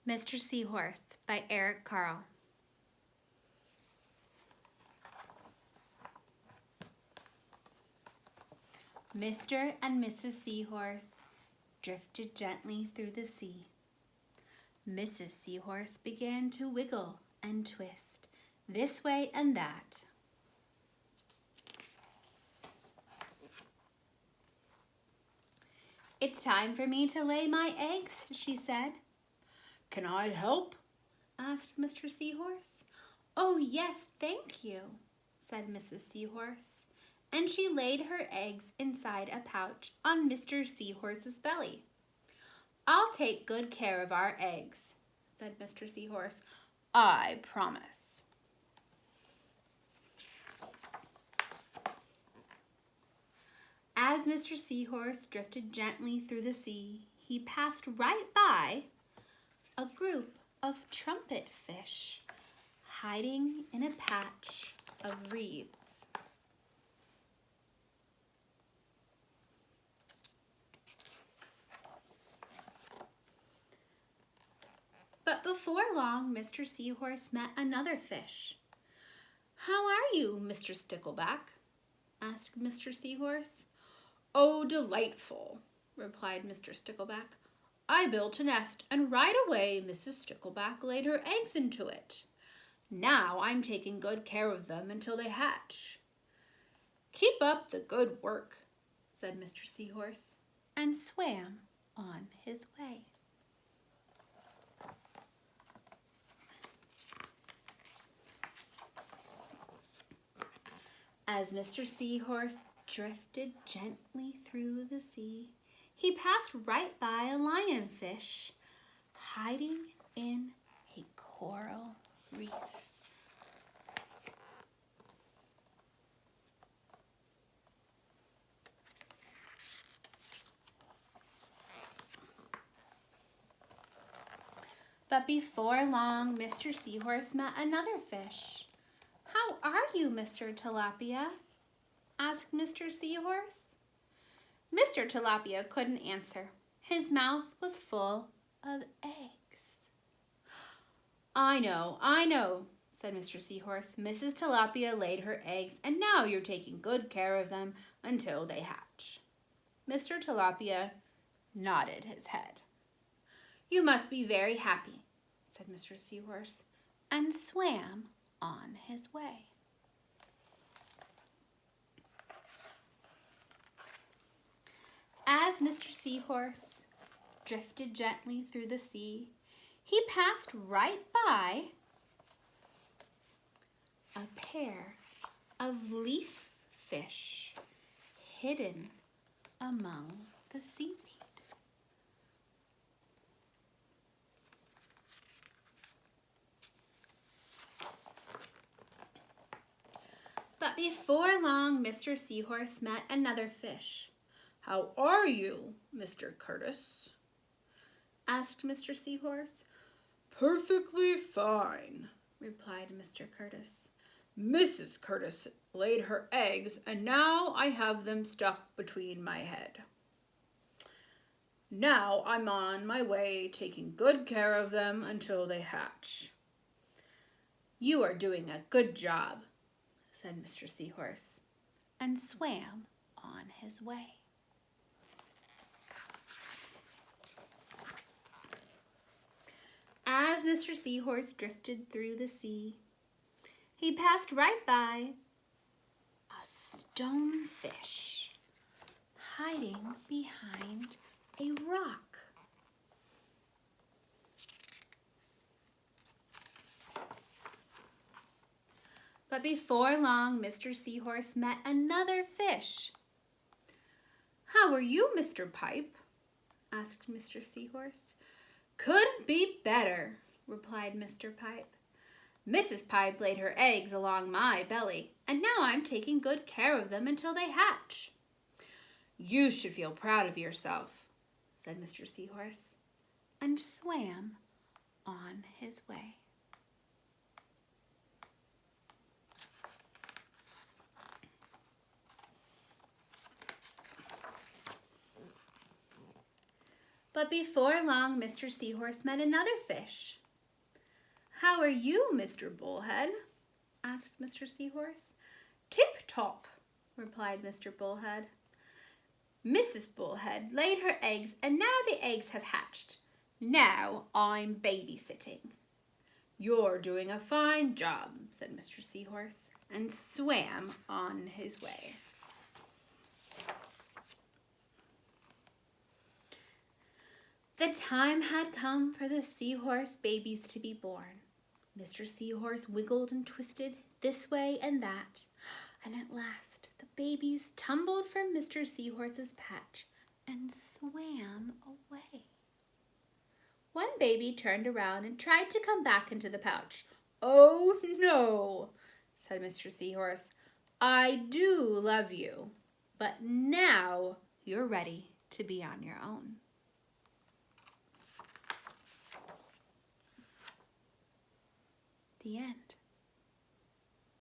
Mr. Seahorse by Eric Carle. Mr. and Mrs. Seahorse drifted gently through the sea. Mrs. Seahorse began to wiggle and twist this way and that. "It's time for me to lay my eggs," she said. "Can I help?" asked Mr. Seahorse. "Oh, yes, thank you," said Mrs. Seahorse, and she laid her eggs inside a pouch on Mr. Seahorse's belly. "I'll take good care of our eggs," said Mr. Seahorse. "I promise." As Mr. Seahorse drifted gently through the sea, he passed right by a group of trumpet fish hiding in a patch of reeds. But before long, Mr. Seahorse met another fish. "How are you, Mr. Stickleback?" asked Mr. Seahorse. "Oh, delightful," replied Mr. Stickleback. "I built a nest, and right away Mrs. Stickleback laid her eggs into it. Now I'm taking good care of them until they hatch." "Keep up the good work," said Mr. Seahorse, and swam on his way. As Mr. Seahorse drifted gently through the sea, he passed right by a lionfish hiding in a coral reef. But before long, Mr. Seahorse met another fish. "How are you, Mr. Tilapia?" asked Mr. Seahorse. Mr. Tilapia couldn't answer. His mouth was full of eggs. I know, said Mr. Seahorse. "Mrs. Tilapia laid her eggs, and now you're taking good care of them until they hatch." Mr. Tilapia nodded his head. "You must be very happy," said Mr. Seahorse, and swam on his way. As Mr. Seahorse drifted gently through the sea, he passed right by a pair of leaf fish hidden among the seaweed. But before long, Mr. Seahorse met another fish. "How are you, Mr. Curtis?" asked Mr. Seahorse. "Perfectly fine," replied Mr. Curtis. "Mrs. Curtis laid her eggs, and now I have them stuck between my head. Now I'm on my way taking good care of them until they hatch." "You are doing a good job," said Mr. Seahorse, and swam on his way. As Mr. Seahorse drifted through the sea, he passed right by a stonefish hiding behind a rock. But before long, Mr. Seahorse met another fish. "How are you, Mr. Pipe?" asked Mr. Seahorse. "Couldn't be better," replied Mr. Pipe. "Mrs. Pipe laid her eggs along my belly, and now I'm taking good care of them until they hatch." "You should feel proud of yourself," said Mr. Seahorse, and swam on his way. But before long, Mr. Seahorse met another fish. "How are you, Mr. Bullhead?" asked Mr. Seahorse. "Tip-top," replied Mr. Bullhead. "Mrs. Bullhead laid her eggs, and now the eggs have hatched. Now I'm babysitting." "You're doing a fine job," said Mr. Seahorse, and swam on his way. The time had come for the Seahorse babies to be born. Mr. Seahorse wiggled and twisted this way and that, and at last the babies tumbled from Mr. Seahorse's patch and swam away. One baby turned around and tried to come back into the pouch. "Oh, no," said Mr. Seahorse. "I do love you, but now you're ready to be on your own." The end.